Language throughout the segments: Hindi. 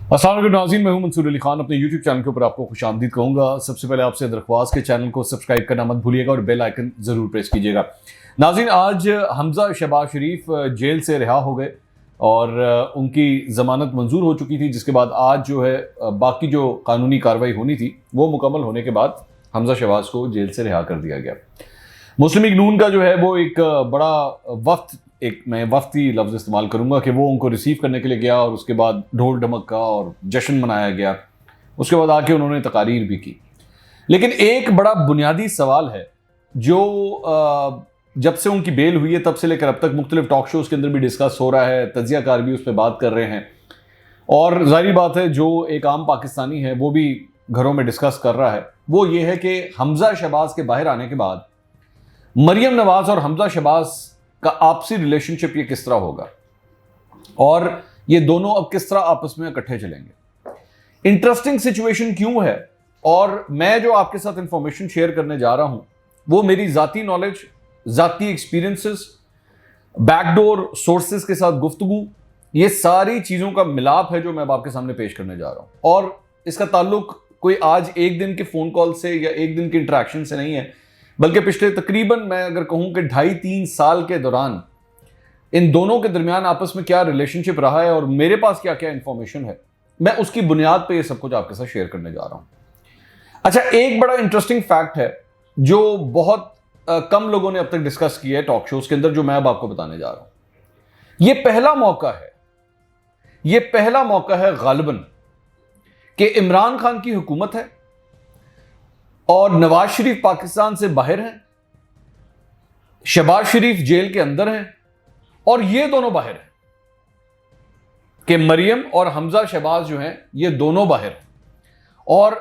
अस्सलाम वालेकुम नाज़रीन, मैं हूं मंसूर अली खान। अपने YouTube चैनल के ऊपर आपको खुशामदीद कहूँगा। सबसे पहले आपसे दरख्वास्त के चैनल को सब्सक्राइब करना मत भूलिएगा और बेल आइकन ज़रूर प्रेस कीजिएगा। नाज़रीन, आज हमज़ा शहबाज शरीफ जेल से रिहा हो गए और उनकी ज़मानत मंजूर हो चुकी थी, जिसके बाद आज जो है बाकी जो कानूनी कार्रवाई होनी थी वो मुकम्मल होने के बाद हमज़ा शहबाज को जेल से रिहा कर दिया गया। मुस्लिम लीग नून का जो है वो एक बड़ा वफ्त, मैं वफ्ती लफ्ज़ इस्तेमाल करूंगा कि वो उनको रिसीव करने के लिए गया और उसके बाद ढोल ढमक्का और जश्न मनाया गया। उसके बाद आके उन्होंने तकारीर भी की। लेकिन एक बड़ा बुनियादी सवाल है जो जब से उनकी बेल हुई है तब से लेकर अब तक मुख्तलिफ टॉक शोज़ के अंदर भी डिस्कस हो रहा है, तज्ज़ियाकार भी उस पर बात कर रहे हैं और ज़ाहिर बात है जो एक आम पाकिस्तानी है वो भी घरों में डिस्कस कर रहा है, वो ये है कि हमज़ा शहबाज के बाहर आने के बाद मरियम नवाज और हमज़ा शहबाज का आपसी रिलेशनशिप ये किस तरह होगा और ये दोनों अब किस तरह आपस में इकट्ठे चलेंगे। इंटरेस्टिंग सिचुएशन क्यों है और मैं जो आपके साथ इंफॉर्मेशन शेयर करने जा रहा हूं वो मेरी जाती नॉलेज, जाती एक्सपीरियंसेस, बैकडोर सोर्सेस के साथ गुफ्तगू, ये सारी चीज़ों का मिलाप है जो मैं अब आपके सामने पेश करने जा रहा हूं। और इसका ताल्लुक कोई आज एक दिन के फ़ोन कॉल से या एक दिन के इंटरेक्शन से नहीं है, बल्कि पिछले तकरीबन मैं अगर कहूं कि 2.5-3 साल के दौरान इन दोनों के दरमियान आपस में क्या रिलेशनशिप रहा है और मेरे पास क्या क्या इंफॉर्मेशन है, मैं उसकी बुनियाद पे ये सब कुछ आपके साथ शेयर करने जा रहा हूं। अच्छा, एक बड़ा इंटरेस्टिंग फैक्ट है जो बहुत कम लोगों ने अब तक डिस्कस किया है टॉक शोज के अंदर, जो मैं अब आपको बताने जा रहा हूं। यह पहला मौका है गालिबन कि इमरान खान की हुकूमत है और नवाज शरीफ पाकिस्तान से बाहर हैं, शहबाज शरीफ जेल के अंदर हैं और ये दोनों बाहर हैं, कि मरियम और हमज़ा शहबाज जो हैं ये दोनों बाहर हैं और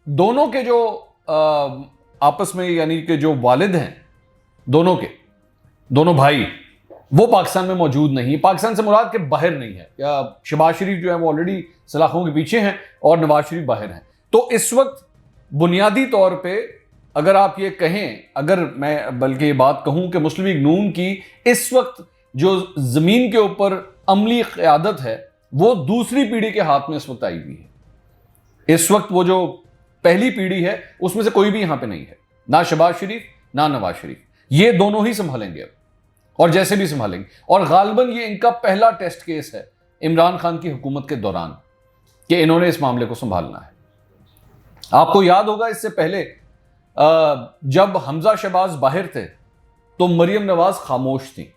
दोनों के जो आपस में यानी कि जो वालिद हैं दोनों भाई वो पाकिस्तान में मौजूद नहीं। पाकिस्तान से मुराद के बाहर नहीं है, या शहबाज शरीफ जो है वो ऑलरेडी सलाखों के पीछे हैं और नवाज शरीफ बाहर हैं। तो इस वक्त बुनियादी तौर पे अगर आप ये कहें, अगर मैं बल्कि ये बात कहूं कि मुस्लिम लीग नून की इस वक्त जो ज़मीन के ऊपर अमली क़यादत है वो दूसरी पीढ़ी के हाथ में इस वक्त आई हुई है। इस वक्त वो जो पहली पीढ़ी है उसमें से कोई भी यहां पे नहीं है, ना शहबाज शरीफ ना नवाज शरीफ, ये दोनों ही संभालेंगे अब और जैसे भी संभालेंगे। और गालिबन ये इनका पहला टेस्ट केस है इमरान खान की हुकूमत के दौरान कि इन्होंने इस मामले को संभालना है। आपको याद होगा इससे पहले जब हमज़ा शहबाज बाहर थे तो मरियम नवाज खामोश थी।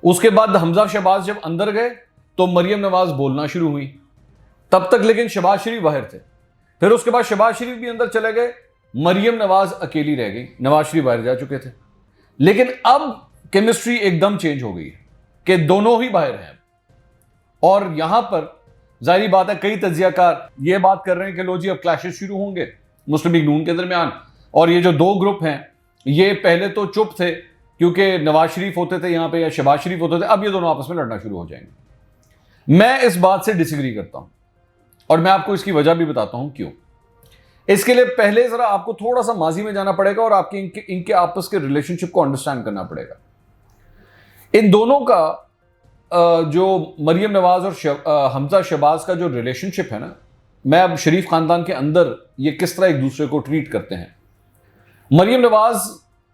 उसके बाद हमज़ा शहबाज जब अंदर गए तो मरियम नवाज बोलना शुरू हुई, तब तक लेकिन शहबाज शरीफ बाहर थे। फिर उसके बाद शहबाज शरीफ भी अंदर चले गए, मरियम नवाज अकेली रह गई, नवाज शरीफ बाहर जा चुके थे। लेकिन अब केमिस्ट्री एकदम चेंज हो गई है कि दोनों ही बाहर हैं और यहां पर जाहिर बात है कई तज्जियाकार ये बात कर रहे हैं कि लो जी अब क्लैशेस शुरू होंगे मुस्लिम लीग नून के दरमियान। और ये जो दो ग्रुप हैं ये पहले तो चुप थे क्योंकि नवाज शरीफ होते थे यहां पे या शहबाज शरीफ होते थे, अब ये दोनों आपस में लड़ना शुरू हो जाएंगे। मैं इस बात से डिसएग्री करता हूं और मैं आपको इसकी वजह भी बताता हूं क्यों। इसके लिए पहले जरा आपको थोड़ा सा माजी में जाना पड़ेगा और आपके इनके आपस के रिलेशनशिप को अंडरस्टैंड करना पड़ेगा। इन दोनों का जो मरियम नवाज और हमज़ा शहबाज का जो रिलेशनशिप है ना, मैं अब शरीफ खानदान के अंदर ये किस तरह एक दूसरे को ट्रीट करते हैं। मरियम नवाज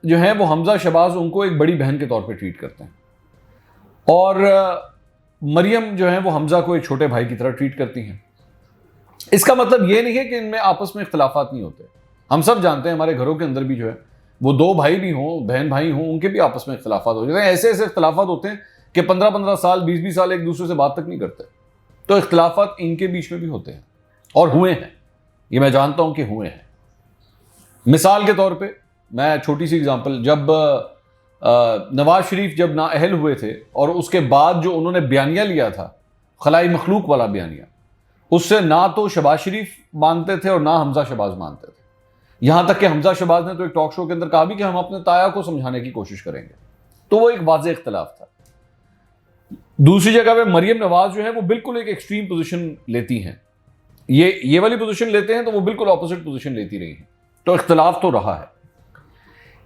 जो है वो हमज़ा शहबाज उनको एक बड़ी बहन के तौर पे ट्रीट करते हैं और मरियम जो है वो हमज़ा को एक छोटे भाई की तरह ट्रीट करती हैं। इसका मतलब ये नहीं है कि इनमें आपस में इख्तलाफात नहीं होते। हम सब जानते हैं हमारे घरों के अंदर भी जो है वो दो भाई भी हों, बहन भाई हों, उनके भी आपस में इख्तलाफात हो जाते हैं। ऐसे ऐसे इख्तलाफात होते हैं कि 15-15 साल 20-20 साल एक दूसरे से बात तक नहीं करते। तो इख्तलाफात इनके बीच में भी होते हैं और हुए हैं, ये मैं जानता हूं कि हुए हैं। मिसाल के तौर पे मैं छोटी सी एग्जांपल, जब नवाज शरीफ जब नाअहल हुए थे और उसके बाद जो उन्होंने बयानिया लिया था खलाई मखलूक वाला बयानिया, उससे ना तो शहबाज शरीफ मानते थे और ना हमज़ा शहबाज मानते थे। यहां तक कि हमज़ा शहबाज ने तो एक टॉक शो के अंदर कहा भी कि हम अपने ताया को समझाने की कोशिश करेंगे। तो वो एक वाज़ेह इख्तलाफ था। दूसरी जगह पे मरियम नवाज जो है वो बिल्कुल एक एक्सट्रीम पोजीशन लेती हैं, ये वाली पोजीशन लेते हैं तो वो बिल्कुल ऑपोजिट पोजीशन लेती रही हैं। तो इख्तलाफ तो रहा है,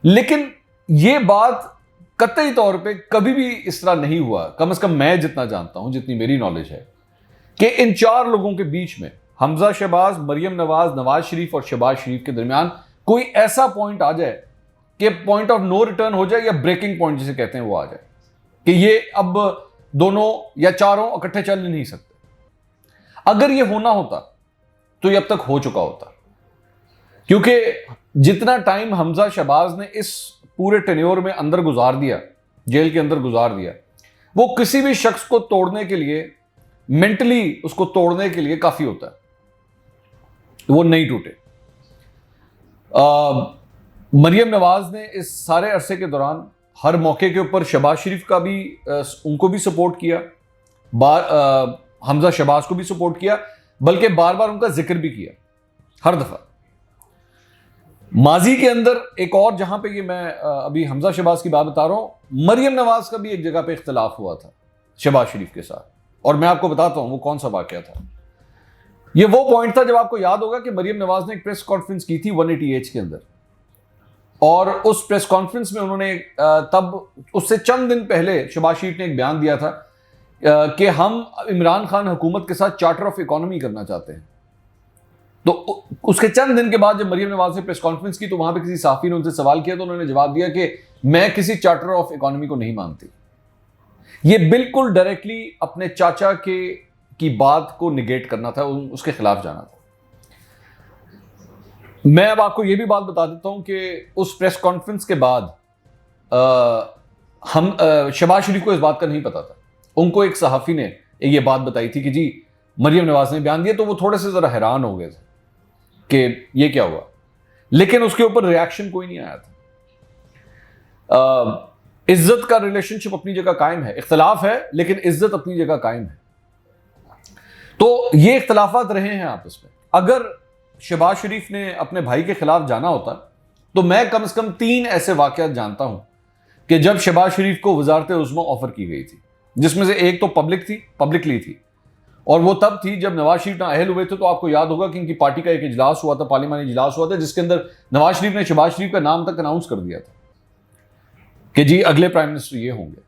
लेकिन ये बात कतई तौर पे कभी भी इस तरह नहीं हुआ, कम से कम मैं जितना जानता हूं, जितनी मेरी नॉलेज है, कि इन चार लोगों के बीच में, हमजा शहबाज, मरियम नवाज, नवाज शरीफ और शहबाज शरीफ के दरमियान कोई ऐसा पॉइंट आ जाए कि पॉइंट ऑफ नो रिटर्न हो जाए, या ब्रेकिंग पॉइंट जिसे कहते हैं वो आ जाए, कि ये अब दोनों या चारों इकट्ठे चल नहीं सकते। अगर ये होना होता तो ये अब तक हो चुका होता, क्योंकि जितना टाइम हमजा शहबाज ने इस पूरे टेन्योर में अंदर गुजार दिया, जेल के अंदर गुजार दिया, वो किसी भी शख्स को तोड़ने के लिए, मेंटली उसको तोड़ने के लिए काफी होता है। वो नहीं टूटे। मरियम नवाज ने इस सारे अरसे के दौरान हर मौके के ऊपर शहबाज शरीफ का भी उनको भी सपोर्ट किया, हमजा शहबाज को भी सपोर्ट किया, बल्कि बार बार उनका जिक्र भी किया हर दफा। माजी के अंदर एक और, जहां पे ये मैं अभी हमजा शहबाज की बात बता रहा हूं, मरियम नवाज का भी एक जगह पे इख्तिलाफ हुआ था शहबाज शरीफ के साथ, और मैं आपको बताता हूं वो कौन सा वाकया था। ये वो पॉइंट था जब आपको याद होगा कि मरियम नवाज ने एक प्रेस कॉन्फ्रेंस की थी 180H के अंदर, और उस प्रेस कॉन्फ्रेंस में उन्होंने तब उससे चंद दिन पहले शहबाज शरीफ ने एक बयान दिया था कि हम इमरान खान हुकूमत के साथ चार्टर ऑफ इकोनॉमी करना चाहते हैं। तो उसके चंद दिन के बाद जब मरियम नवाज ने प्रेस कॉन्फ्रेंस की, तो वहां पे किसी साफी ने उनसे सवाल किया, तो उन्होंने जवाब दिया कि मैं किसी चार्टर ऑफ इकोनॉमी को नहीं मानती। ये बिल्कुल डायरेक्टली अपने चाचा की बात को निगेट करना था, उसके खिलाफ जाना था। मैं अब आपको ये भी बात बता देता हूं कि उस प्रेस कॉन्फ्रेंस के बाद हम शहबाज शरीफ को इस बात का नहीं पता था। उनको एक सहाफ़ी ने ये बात बताई थी कि जी मरियम नवाज ने बयान दिया, तो वो थोड़े से ज़रा हैरान हो गए थे कि ये क्या हुआ, लेकिन उसके ऊपर रिएक्शन कोई नहीं आया था। इज्जत का रिलेशनशिप अपनी जगह कायम है, इख्तलाफ है लेकिन इज्जत अपनी जगह कायम है। तो ये इख्तलाफात रहे हैं आपस में। अगर शहबाज शरीफ ने अपने भाई के खिलाफ जाना होता, तो मैं कम से कम 3 ऐसे वाक़यात जानता हूं कि जब शहबाज शरीफ को वजारत उज़्मा ऑफर की गई थी, जिसमें से एक तो पब्लिकली थी, और वो तब थी जब नवाज शरीफ नाअहल हुए थे। तो आपको याद होगा कि इनकी पार्टी का एक इजलास हुआ था, पार्लियामानी इजलास हुआ था, जिसके अंदर नवाज शरीफ ने शहबाज शरीफ का नाम तक अनाउंस कर दिया था कि जी अगले प्राइम मिनिस्टर ये होंगे।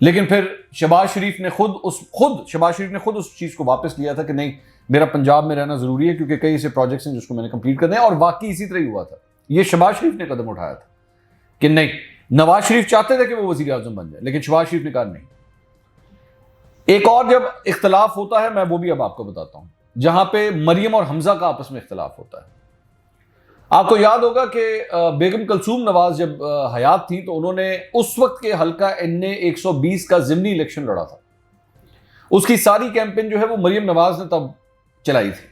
लेकिन फिर शहबाज शरीफ ने खुद उस चीज़ को वापस लिया था कि नहीं, मेरा पंजाब में रहना ज़रूरी है, क्योंकि कई ऐसे प्रोजेक्ट्स हैं जिसको मैंने कंप्लीट करने हैं। और वाकई इसी तरह ही हुआ था। ये शहबाज शरीफ ने कदम उठाया था कि नहीं, नवाज शरीफ चाहते थे कि वो वज़ीर आज़म बन जाए, लेकिन शहबाज शरीफ ने कहा नहीं। एक और जब इख्तलाफ होता है, मैं वो भी अब आपको बताता हूं, जहां पे मरियम और हमजा का आपस में इख्तलाफ होता है। आपको याद होगा कि बेगम कलसूम नवाज जब हयात थी, तो उन्होंने उस वक्त के हल्का NA 120 का ज़िमनी इलेक्शन लड़ा था। उसकी सारी कैंपेन जो है वो मरियम नवाज ने तब चलाई थी।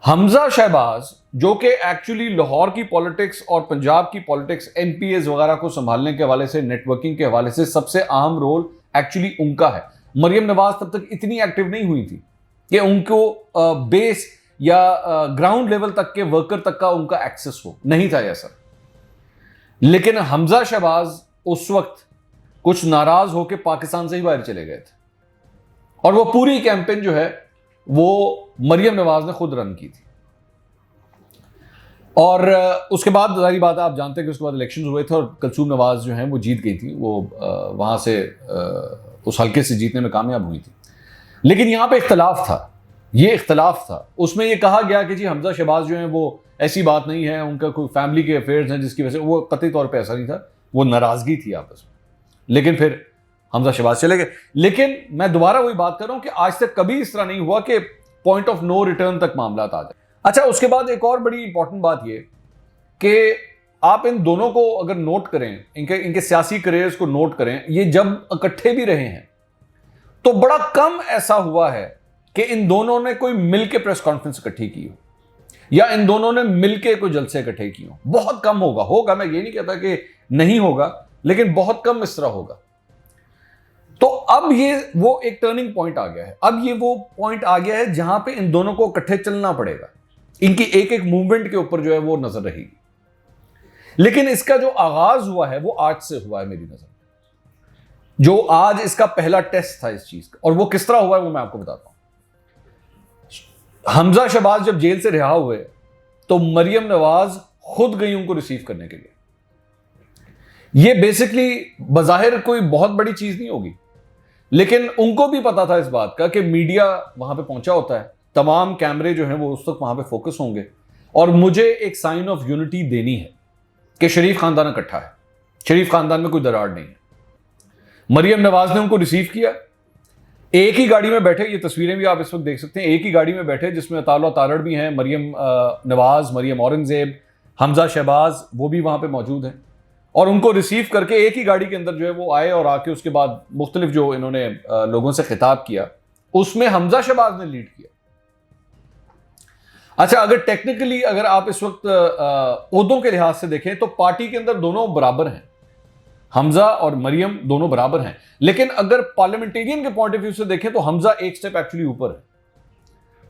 हमजा शहबाज, जो कि एक्चुअली लाहौर की पॉलिटिक्स और पंजाब की पॉलिटिक्स, MPAs वगैरह को संभालने के हवाले से, नेटवर्किंग के हवाले से सबसे अहम रोल एक्चुअली उनका है। मरियम नवाज तब तक इतनी एक्टिव नहीं हुई थी कि उनको बेस या ग्राउंड लेवल तक के वर्कर तक का उनका एक्सेस हो, नहीं था ऐसा। लेकिन हमजा शहबाज उस वक्त कुछ नाराज होकर पाकिस्तान से ही बाहर चले गए थे, और वो पूरी कैंपेन जो है वो मरियम नवाज ने खुद रन की थी। और उसके बाद जारी बात है, आप जानते हैं कि उसके बाद इलेक्शन हुए थे और कलसूम नवाज जो हैं वो जीत गई थी। वो वहां से उस हल्के से जीतने में कामयाब हुई थी। लेकिन यहां पे इख्तलाफ था, ये इख्तलाफ था। उसमें ये कहा गया कि जी हमजा शहबाज जो हैं वो ऐसी बात नहीं है, उनका कोई फैमिली के अफेयर्स हैं जिसकी वजह से, वो कतई तौर पे ऐसा नहीं था, वो नाराजगी थी आपस में। लेकिन फिर हमजा शहबाज चले गए। लेकिन मैं दोबारा वही बात कर रहा हूं कि आज तक कभी इस तरह नहीं हुआ कि पॉइंट ऑफ नो रिटर्न तक मामला आ जाए। अच्छा, उसके बाद एक और बड़ी इंपॉर्टेंट बात ये कि आप इन दोनों को अगर नोट करें, इनके सियासी करियर्स को नोट करें, ये जब इकट्ठे भी रहे हैं तो बड़ा कम ऐसा हुआ है कि इन दोनों ने कोई मिलके प्रेस कॉन्फ्रेंस इकट्ठी की हो, या इन दोनों ने मिलके कोई जलसे इकट्ठे किए हो। बहुत कम होगा, मैं ये नहीं कहता कि नहीं होगा, लेकिन बहुत कम इस तरह होगा। तो अब ये वो एक टर्निंग पॉइंट आ गया है। अब ये वो पॉइंट आ गया है जहां पे इन दोनों को इकट्ठे चलना पड़ेगा। इनकी एक एक मूवमेंट के ऊपर जो है वो नजर रहेगी। लेकिन इसका जो आगाज हुआ है वो आज से हुआ है मेरी नजर में। जो आज इसका पहला टेस्ट था इस चीज का, और वो किस तरह हुआ है वो मैं आपको बताता हूं। हमजा शहबाज जब जेल से रिहा हुए तो मरियम नवाज खुद गई उनको रिसीव करने के लिए। ये बेसिकली बजाहिर कोई बहुत बड़ी चीज नहीं होगी, लेकिन उनको भी पता था इस बात का कि मीडिया वहां पे पहुंचा होता है, तमाम कैमरे जो हैं वो उस वक्त वहां पे फोकस होंगे, और मुझे एक साइन ऑफ यूनिटी देनी है कि शरीफ खानदान इकट्ठा है, शरीफ खानदान में कोई दरार नहीं है। मरियम नवाज ने उनको रिसीव किया, एक ही गाड़ी में बैठे, ये तस्वीरें भी आप इस वक्त देख सकते हैं, एक ही गाड़ी में बैठे जिसमें अताउल्लाह तारड़ भी हैं, मरियम नवाज, मरियम औरंगजेब, हमजा शहबाज, वो भी वहां पे मौजूद हैं, और उनको रिसीव करके एक ही गाड़ी के अंदर जो है वो आए, और आके उसके बाद मुख्तलिफ जो इन्होंने लोगों से खिताब किया, उसमें हमजा शहबाज ने लीड किया। अच्छा, अगर टेक्निकली अगर आप इस वक्त ओहदों के लिहाज से देखें तो पार्टी के अंदर दोनों बराबर हैं, हमजा और मरियम दोनों बराबर हैं, लेकिन अगर पार्लियामेंटेरियन के पॉइंट ऑफ व्यू से देखें तो हमजा एक स्टेप एक्चुअली ऊपर है।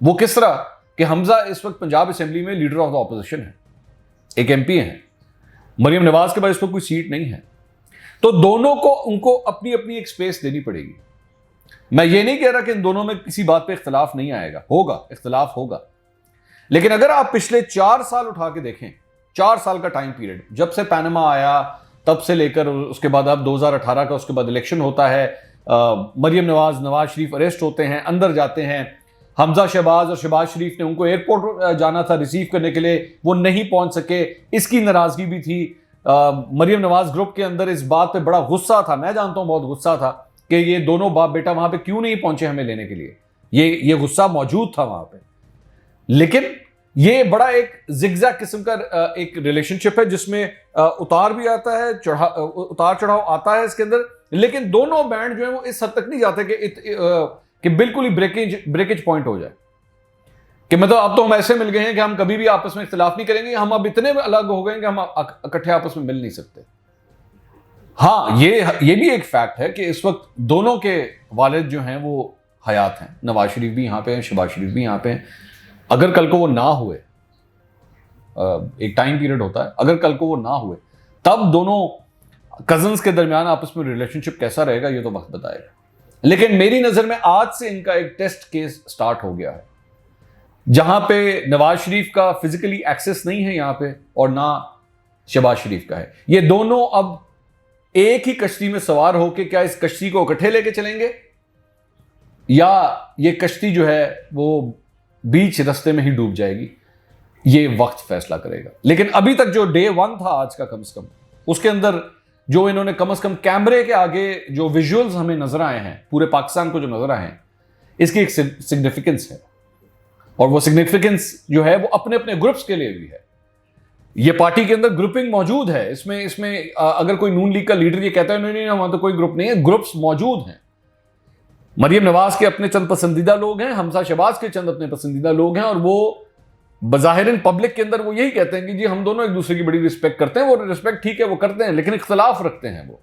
वो किस तरह कि हमजा इस वक्त पंजाब असेंबली में लीडर ऑफ द ऑपोजिशन है, एक एमपी हैं, मरियम नवाज के पास इस वक्त कोई सीट नहीं है, तो दोनों को उनको अपनी अपनी एक स्पेस देनी पड़ेगी। मैं ये नहीं कह रहा कि इन दोनों में किसी बात पे इख्तलाफ नहीं आएगा, होगा, इख्तलाफ होगा, लेकिन अगर आप पिछले 4 साल उठा के देखें, 4 साल का टाइम पीरियड, जब से पैनामा आया तब से लेकर उसके बाद अब 2018 का, उसके बाद इलेक्शन होता है, मरियम नवाज, नवाज शरीफ अरेस्ट होते हैं, अंदर जाते हैं, हमजा शहबाज और शहबाज शरीफ ने उनको एयरपोर्ट जाना था रिसीव करने के लिए, वो नहीं पहुंच सके, इसकी नाराजगी भी थी। मरियम नवाज ग्रुप के अंदर इस बात पे बड़ा गुस्सा था, मैं जानता हूं बहुत गुस्सा था कि ये दोनों बाप बेटा वहां पे क्यों नहीं पहुंचे हमें लेने के लिए, ये गुस्सा मौजूद था वहां पे। लेकिन ये बड़ा एक जिगजैग किस्म का एक रिलेशनशिप है जिसमें उतार भी आता है, उतार चढ़ाव आता है इसके अंदर, लेकिन दोनों बैंड जो है वो इस हद तक नहीं जाते कि बिल्कुल ही ब्रेकेज पॉइंट हो जाए कि मतलब अब तो हम ऐसे मिल गए हैं कि हम कभी भी आपस में इख्तिलाफ नहीं करेंगे, हम अब इतने अलग हो गए कि हम इकट्ठे आपस में मिल नहीं सकते। हाँ, ये भी एक फैक्ट है कि इस वक्त दोनों के वालिद जो हैं वो हयात हैं, नवाज शरीफ भी यहां पे हैं, शहबाज शरीफ भी यहां पे हैं। अगर कल को वो ना हुए, एक टाइम पीरियड होता है, अगर कल को वो ना हुए तब दोनों कजन्स के दरमियान आपस में रिलेशनशिप कैसा रहेगा ये तो वक्त बताएगा। लेकिन मेरी नजर में आज से इनका एक टेस्ट केस स्टार्ट हो गया है, जहां पे नवाज शरीफ का फिजिकली एक्सेस नहीं है यहां पे, और ना शहबाज शरीफ का है। ये दोनों अब एक ही कश्ती में सवार होकर क्या इस कश्ती को इकट्ठे लेके चलेंगे, या ये कश्ती जो है वो बीच रास्ते में ही डूब जाएगी, ये वक्त फैसला करेगा। लेकिन अभी तक जो डे 1 था आज का, कम से कम उसके अंदर जो इन्होंने कम से कम कैमरे के आगे जो विजुअल्स हमें नजर आए हैं, पूरे पाकिस्तान को जो नजर आए हैं, इसकी एक सिग्निफिकेंस है, और वो सिग्निफिकेंस जो है वो अपने अपने ग्रुप्स के लिए भी है। ये पार्टी के अंदर ग्रुपिंग मौजूद है, इसमें अगर कोई नून लीग का लीडर ये कहता है नहीं वहां तो कोई ग्रुप नहीं है, ग्रुप्स मौजूद हैं। मरियम नवाज के अपने चंद पसंदीदा लोग हैं, हमजा शहबाज के चंद अपने पसंदीदा लोग हैं, और वो बज़ाहिरन पब्लिक के अंदर वो यही कहते हैं कि जी हम दोनों एक दूसरे की बड़ी रिस्पेक्ट करते हैं। वो रिस्पेक्ट ठीक है, वो करते हैं, लेकिन इख्तलाफ रखते हैं, वो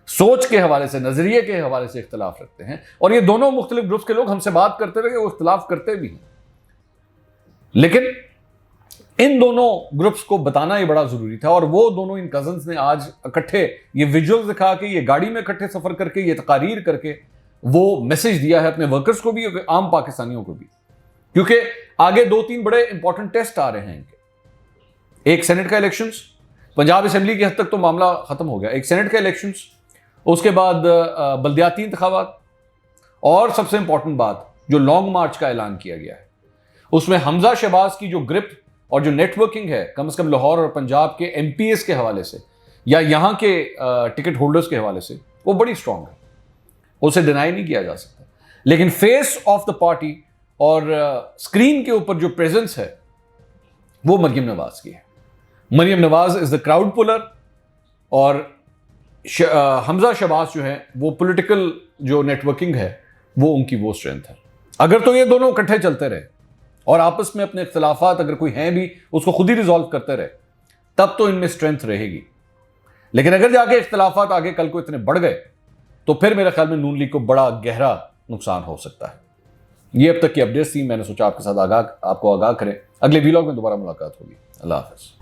सोच के हवाले से, नजरिए के हवाले से इख्तलाफ रखते हैं। और ये दोनों मुख्तलिफ ग्रुप्स के लोग हमसे बात करते रहे, वो इख्तलाफ करते भी हैं, लेकिन इन दोनों ग्रुप्स को बताना ये बड़ा जरूरी था। और वो दोनों, इन कजन्स ने आज इकट्ठे ये विजुअल्स दिखा के, ये गाड़ी में इकट्ठे सफर करके, ये तकारीर करके वो मैसेज दिया है अपने वर्कर्स को भी, आम पाकिस्तानियों को भी, क्योंकि आगे 2-3 बड़े इंपॉर्टेंट टेस्ट आ रहे हैं इनके। एक सेनेट का इलेक्शंस, पंजाब असेंबली की हद तक तो मामला खत्म हो गया, एक सेनेट का इलेक्शंस, उसके बाद बल्दियाती इंतखाबात, और सबसे इंपॉर्टेंट बात जो लॉन्ग मार्च का ऐलान किया गया है, उसमें हमजा शहबाज की जो ग्रिप और जो नेटवर्किंग है, कम से कम लाहौर और पंजाब के एमपीएस के हवाले से या यहां के टिकट होल्डर्स के हवाले से, वो बड़ी स्ट्रांग है, उसे डिनाई नहीं किया जा सकता। लेकिन फेस ऑफ द पार्टी और स्क्रीन के ऊपर जो प्रेजेंस है वो मरियम नवाज की है। Maryam Nawaz is the crowd puller, और हमजा शहबाज जो है वो पॉलिटिकल जो नेटवर्किंग है वो उनकी वो स्ट्रेंथ है। अगर तो ये दोनों इकट्ठे चलते रहे और आपस में अपने इख्तलाफात अगर कोई हैं भी उसको खुद ही रिजॉल्व करते रहे, तब तो इनमें स्ट्रेंथ रहेगी। लेकिन अगर जाके इख्तलाफात आगे कल को इतने बढ़ गए तो फिर मेरे ख्याल में नून लीग को बड़ा गहरा नुकसान हो सकता है। ये अब तक की अपडेट्स थी, मैंने सोचा आपके साथ आपको आगाह करें। अगले वीलॉग में दोबारा मुलाकात होगी। अल्लाह हाफ़िज़।